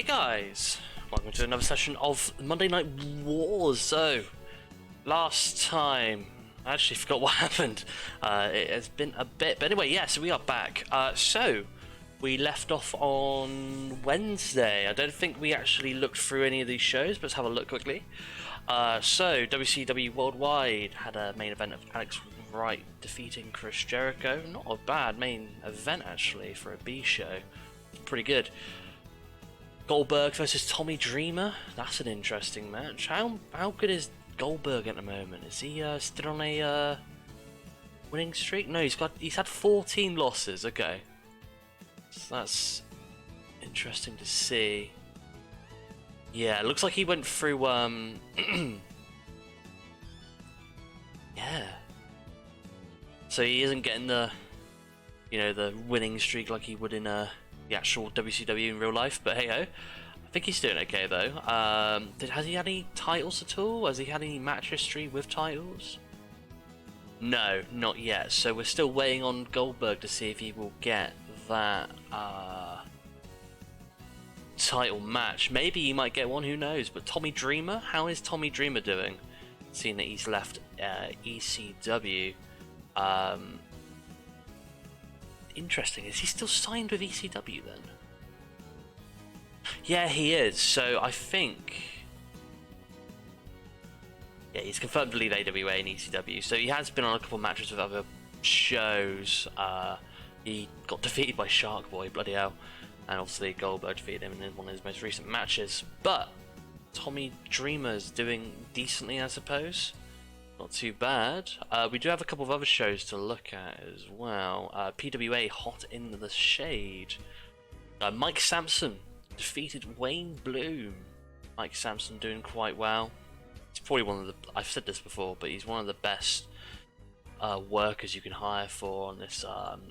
Hey guys, welcome to another session of Monday Night Wars. So, last time, I actually forgot what happened. It has been a bit, but anyway, yeah, so we are back. So, we left off on Wednesday. I don't think we actually looked through any of these shows, but let's have a look quickly. So, WCW Worldwide had a main event of Alex Wright defeating Chris Jericho. Not a bad main event, actually, for a B show. Pretty good. Goldberg versus Tommy Dreamer. That's an interesting match. How good is Goldberg at the moment? Is he still on a winning streak? No, he's had 14 losses. Okay, so that's interesting to see. Yeah, it looks like he went through yeah. So he isn't getting the the winning streak like he would in the actual WCW in real life, but hey ho, I think he's doing okay though. Has he had any titles at all? Has he had any match history with titles? No, not yet. So we're still waiting on Goldberg to see if he will get that title match. Maybe he might get one, who knows? But Tommy Dreamer, how is Tommy Dreamer doing? Seeing that he's left ECW. Interesting. Is he still signed with ECW then? Yeah, he is. So I think, yeah, he's confirmed to lead AWA and ECW. So he has been on a couple of matches with other shows. He got defeated by Shark Boy, bloody hell, and obviously Goldberg defeated him in one of his most recent matches. But Tommy Dreamer's doing decently, I suppose. Not too bad. We do have a couple of other shows to look at as well. PWA Hot in the Shade. Mike Sampson defeated Wayne Bloom. Mike Sampson doing quite well. He's probably one of the, I've said this before, but he's one of the best workers you can hire for on this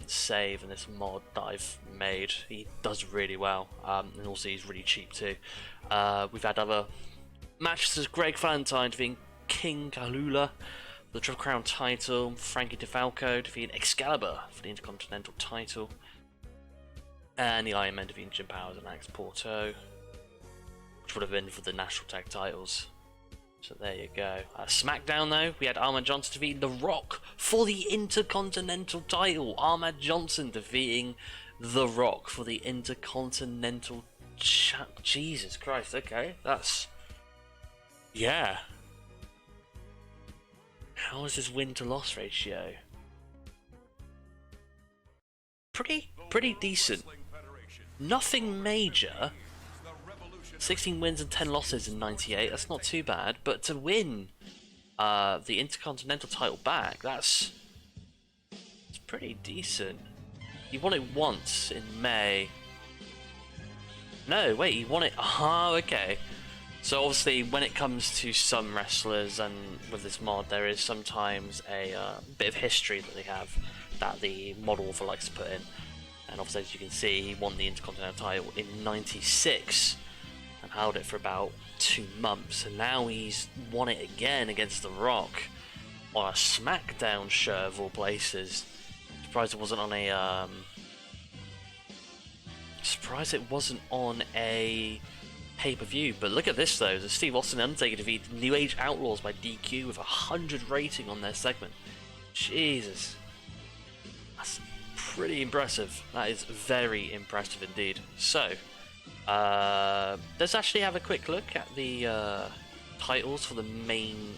save and this mod that I've made. He does really well, and also he's really cheap too. We've had other matches as Greg Valentine defeating King Kalula for the Triple Crown title, Frankie DeFalco defeating Excalibur for the Intercontinental title, and the Iron Man defeating Jim Powers and Alex Porto, which would have been for the national tag titles. So there you go. SmackDown though, we had Ahmed Johnson defeating The Rock for the Intercontinental title. Ahmed Johnson defeating The Rock for the Intercontinental. Jesus Christ. Okay, that's, yeah. How is his win to loss ratio? Pretty decent. Nothing major. 16 wins and 10 losses in 98. That's not too bad. But to win the Intercontinental title back, it's pretty decent. He won it once in May. No, wait, he won it. Ah, okay. So obviously, when it comes to some wrestlers and with this mod, there is sometimes a bit of history that they have that the mod author likes to put in. And obviously, as you can see, he won the Intercontinental title in '96 and held it for about 2 months. And now he's won it again against The Rock on a SmackDown show of all places. Surprised it wasn't on a. Surprised it wasn't on a pay-per-view, but look at this though. The Steve Austin and Undertaker defeated New Age Outlaws by DQ with 100 rating on their segment. Jesus, that's pretty impressive. That is very impressive indeed. So, let's actually have a quick look at the titles for the main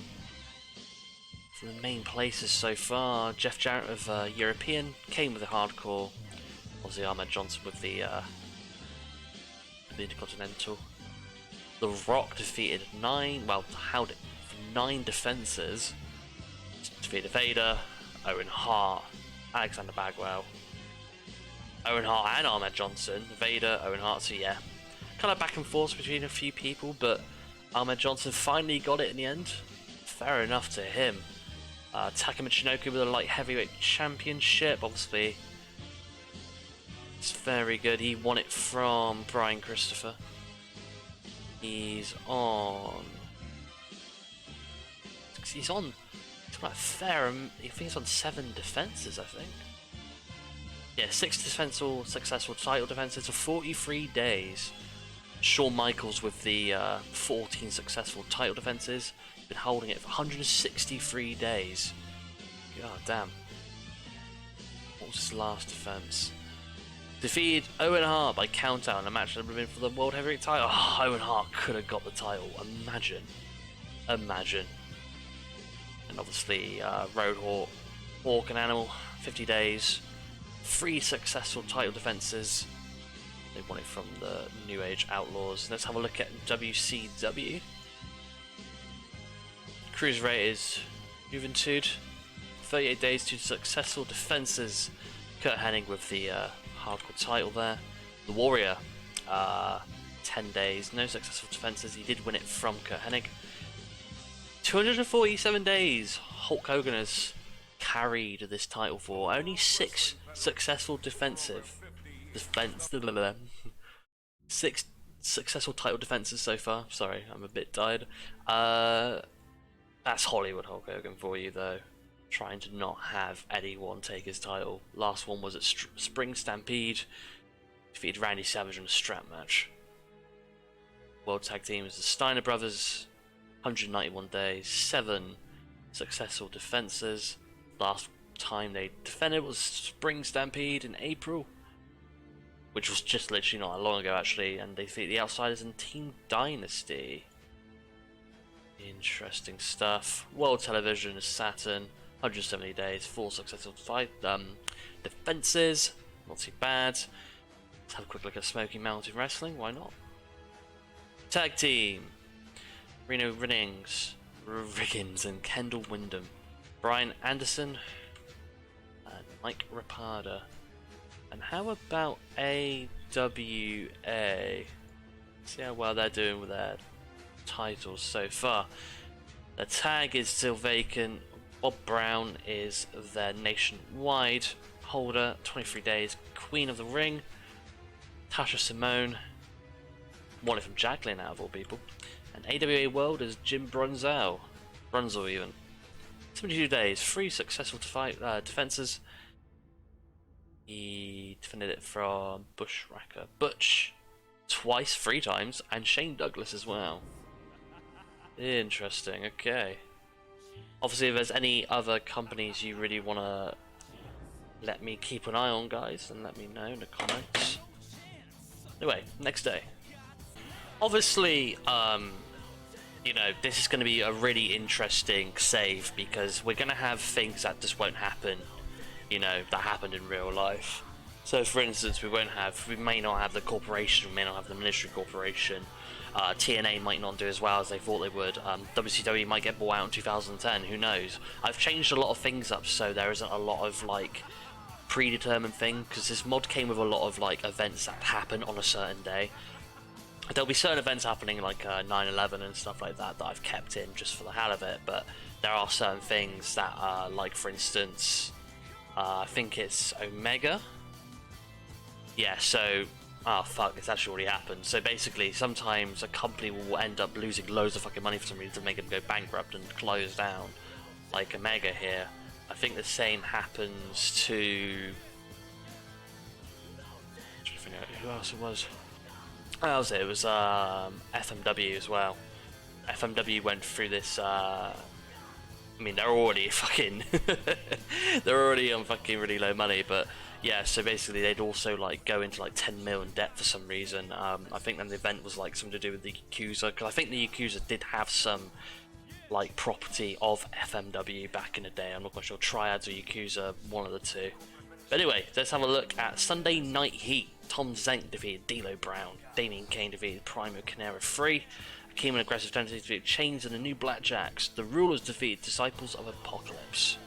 places so far. Jeff Jarrett of European, Kane with the Hardcore, obviously Ahmed Johnson with the Intercontinental. The Rock defeated held it for 9 defenses. Defeated Vader, Owen Hart, Alexander Bagwell, Owen Hart and Ahmed Johnson. Vader, Owen Hart, so yeah. Kind of back and forth between a few people, but Ahmed Johnson finally got it in the end. Fair enough to him. Taka Michinoku with a light heavyweight championship, obviously. It's very good. He won it from Brian Christopher. He's on a fair, I think he's on 7 defenses, I think. Yeah, 6 successful title defenses for 43 days. Shawn Michaels with the 14 successful title defenses. Been holding it for 163 days. God damn. What was his last defense? Defeated Owen Hart by countout in a match that would have been for the World Heavyweight title. Oh, Owen Hart could have got the title. Imagine. Imagine. And obviously, Road Hawk and Animal, 50 days. 3 successful title defenses. They won it from the New Age Outlaws. Let's have a look at WCW. Cruiserweight is Juventud. 38 days, 2 successful defenses. Kurt Hennig with the hardcore title there. The Warrior, 10 days, no successful defenses. He did win it from Kurt Hennig. 247 days. Hulk Hogan has carried this title for only 6 successful defensive. 6 successful title defenses so far. Sorry, I'm a bit tired. That's Hollywood Hulk Hogan for you, though. Trying to not have anyone take his title. Last one was at Spring Stampede. Defeated Randy Savage in a strap match. World Tag Team is the Steiner Brothers. 191 days, 7 successful defenses. Last time they defended was Spring Stampede in April, which was just literally not long ago actually, and they defeated the Outsiders in Team Dynasty. Interesting stuff. World Television is Saturn. 170 days, 4 successful defenses. Not too bad. Let's have a quick look at Smoky Mountain Wrestling. Why not? Tag Team. Reno Riggins and Kendall Windham. Brian Anderson and Mike Rapada. And how about AWA? See how well they're doing with their titles so far. The tag is still vacant. Bob Brown is their nationwide holder. 23 days. Queen of the Ring. Tasha Simone. Won it from Jacqueline out of all people. And AWA World is Jim Brunzell even. 72 days, 3 successful defenses. He defended it from Bushwhacker Butch twice, 3 times, and Shane Douglas as well. Interesting, okay. Obviously, if there's any other companies you really want to let me keep an eye on, guys, then let me know in the comments. Anyway, next day. Obviously, you know, this is going to be a really interesting save because we're going to have things that just won't happen, you know, that happened in real life. So, for instance, we may not have the corporation, we may not have the Ministry Corporation. TNA might not do as well as they thought they would. WCW might get bought out in 2010, who knows? I've changed a lot of things up so there isn't a lot of, like, predetermined thing, because this mod came with a lot of, like, events that happen on a certain day. There'll be certain events happening like 9/11 and stuff like that that I've kept in just for the hell of it, but there are certain things that are, like, for instance, I think it's Omega. Yeah, so, oh fuck, it's actually already happened. So basically, sometimes a company will end up losing loads of fucking money for some reason to make them go bankrupt and close down, like Omega here. I think the same happens to... I'm trying to figure out who else it was. That was it. It was FMW as well. FMW went through this. I mean, they're already fucking. They're already on fucking really low money, but yeah. So basically, they'd also like go into like 10 mil in debt for some reason. I think then the event was like something to do with the Yakuza, because I think the Yakuza did have some like property of FMW back in the day. I'm not quite sure. Triads or Yakuza, one of the two. But anyway, let's have a look at Sunday Night Heat. Tom Zenk defeated D'Lo Brown. Damien Kane defeated Primo Canera 3. Akeem and Aggressive Tendency defeated Chains and the New Blackjacks. The Rulers defeated Disciples of Apocalypse.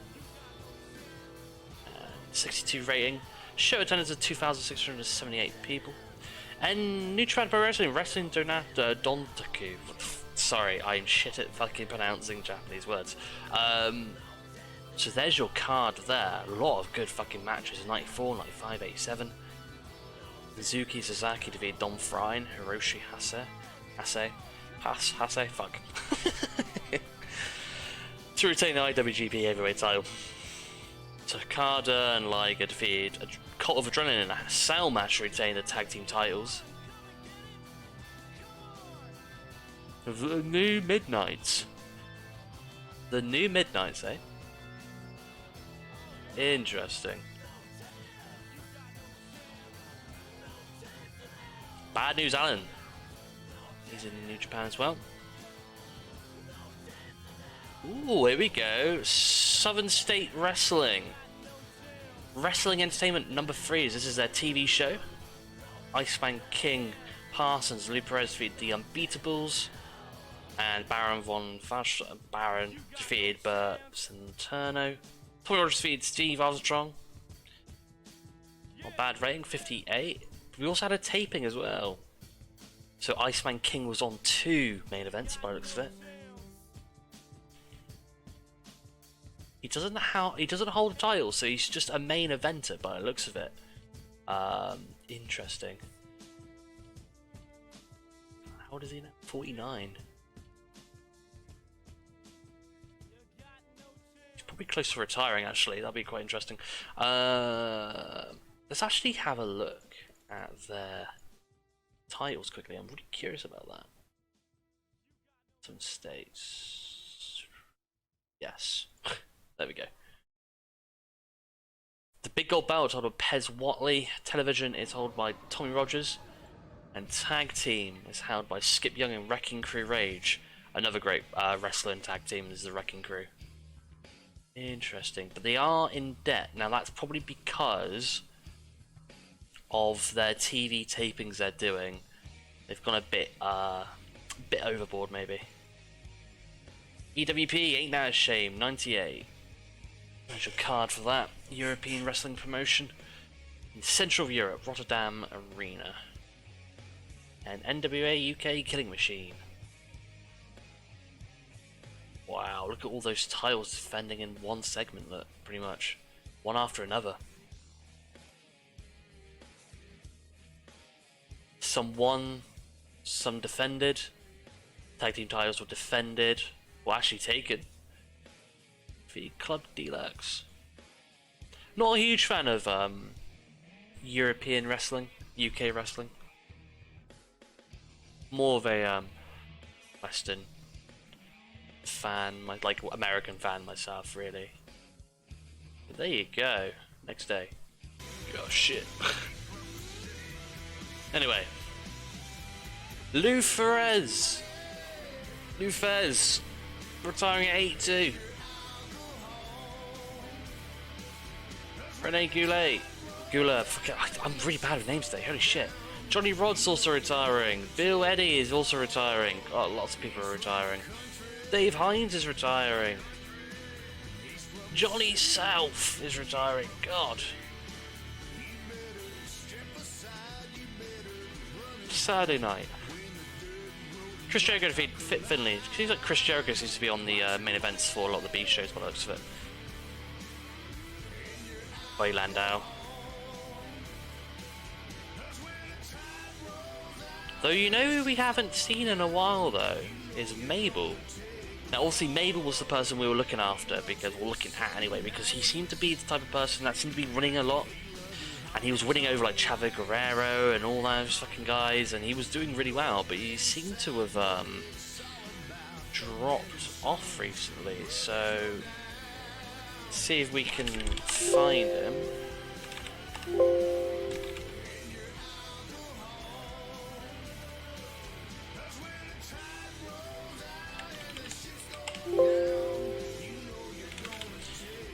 62 rating. Show attendance of 2,678 people. And New Japan Pro Wrestling, Wrestling Dontaku. Sorry, I'm shit at fucking pronouncing Japanese words. So there's your card there. A lot of good fucking matches. 94, 95, 87. Mizuki Sasaki defeated Dom Fry and Hiroshi Hase, fuck. To retain the IWGP Heavyweight title. Takada and Liger defeated Cult of Adrenaline in a Sal match to retain the tag team titles. The new Midnights. The new Midnights, eh? Interesting. Bad News Alan. He's in New Japan as well. Ooh, here we go. Southern State Wrestling. Wrestling Entertainment number 3. This is their TV show. Iceman King Parsons, Lou Perez defeated the Unbeatables. And Baron von Fash. Baron defeated Bert Centeno. Tommy Rogers defeated Steve Armstrong. Not bad rating, 58. We also had a taping as well. So Iceman King was on 2 main events by the looks of it. He doesn't hold a title, so he's just a main eventer by the looks of it. Interesting. How old is he now? 49. He's probably close to retiring actually, that'd be quite interesting. Let's actually have a look at their titles quickly. I'm really curious about that. Some states. Yes. There we go. The big gold belt is held by Pez Watley. Television is held by Tommy Rogers. And tag team is held by Skip Young and Wrecking Crew Rage. Another great wrestling tag team is the Wrecking Crew. Interesting. But they are in debt. Now that's probably because of their TV tapings they're doing. They've gone a bit overboard maybe. EWP, Ain't That a Shame, 98. There's your card for that. European Wrestling Promotion. In Central Europe, Rotterdam Arena. And NWA UK Killing Machine. Wow, look at all those titles defending in one segment, look, pretty much. One after another. Some won, some defended. Tag team titles were defended, well actually taken. The Club Deluxe. Not a huge fan of European wrestling, UK wrestling. More of a Western fan, like American fan myself, really. But there you go. Next day. Oh shit. Anyway, Lou Perez. Lou Fez retiring at 82. Rene Goulet. I'm really bad with names today, holy shit. Johnny Rod's also retiring. Bill Eddy is also retiring. Oh, lots of people are retiring. Dave Hines is retiring. Johnny South is retiring. God. Saturday night. Chris Jericho defeated Fit Finley. Seems like Chris Jericho seems to be on the main events for a lot of the B shows by the looks of it. By Landau. Though you know who we haven't seen in a while though is Mabel. Now obviously Mabel was the person we were looking after looking at anyway, because he seemed to be the type of person that seemed to be running a lot. And he was winning over like Chavo Guerrero and all those fucking guys, and he was doing really well, but he seemed to have dropped off recently, so let's see if we can find him.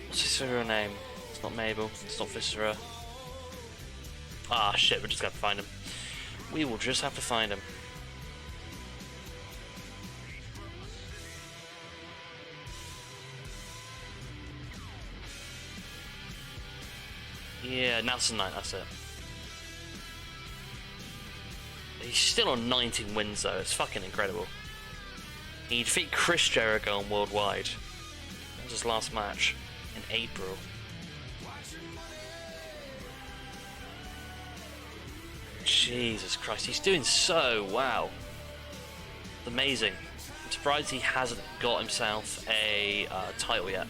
What's his real name? It's not Mabel, it's not Viscera. Ah shit, we're just gonna have to find him. We will just have to find him. Yeah, Nelson Knight, that's it. He's still on 19 wins though, it's fucking incredible. He defeated Chris Jericho on Worldwide. That was his last match in April. Jesus Christ, he's doing so well. It's amazing. I'm surprised he hasn't got himself a title yet.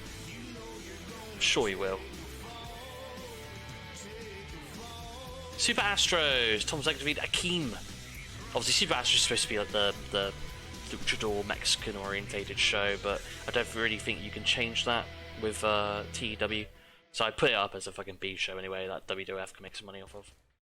I'm sure he will. Super Astros. Tom Zegravide Akeem. Obviously, Super Astros is supposed to be like the luchador Mexican orientated show, but I don't really think you can change that with TEW. So I put it up as a fucking B show anyway that WWF can make some money off of.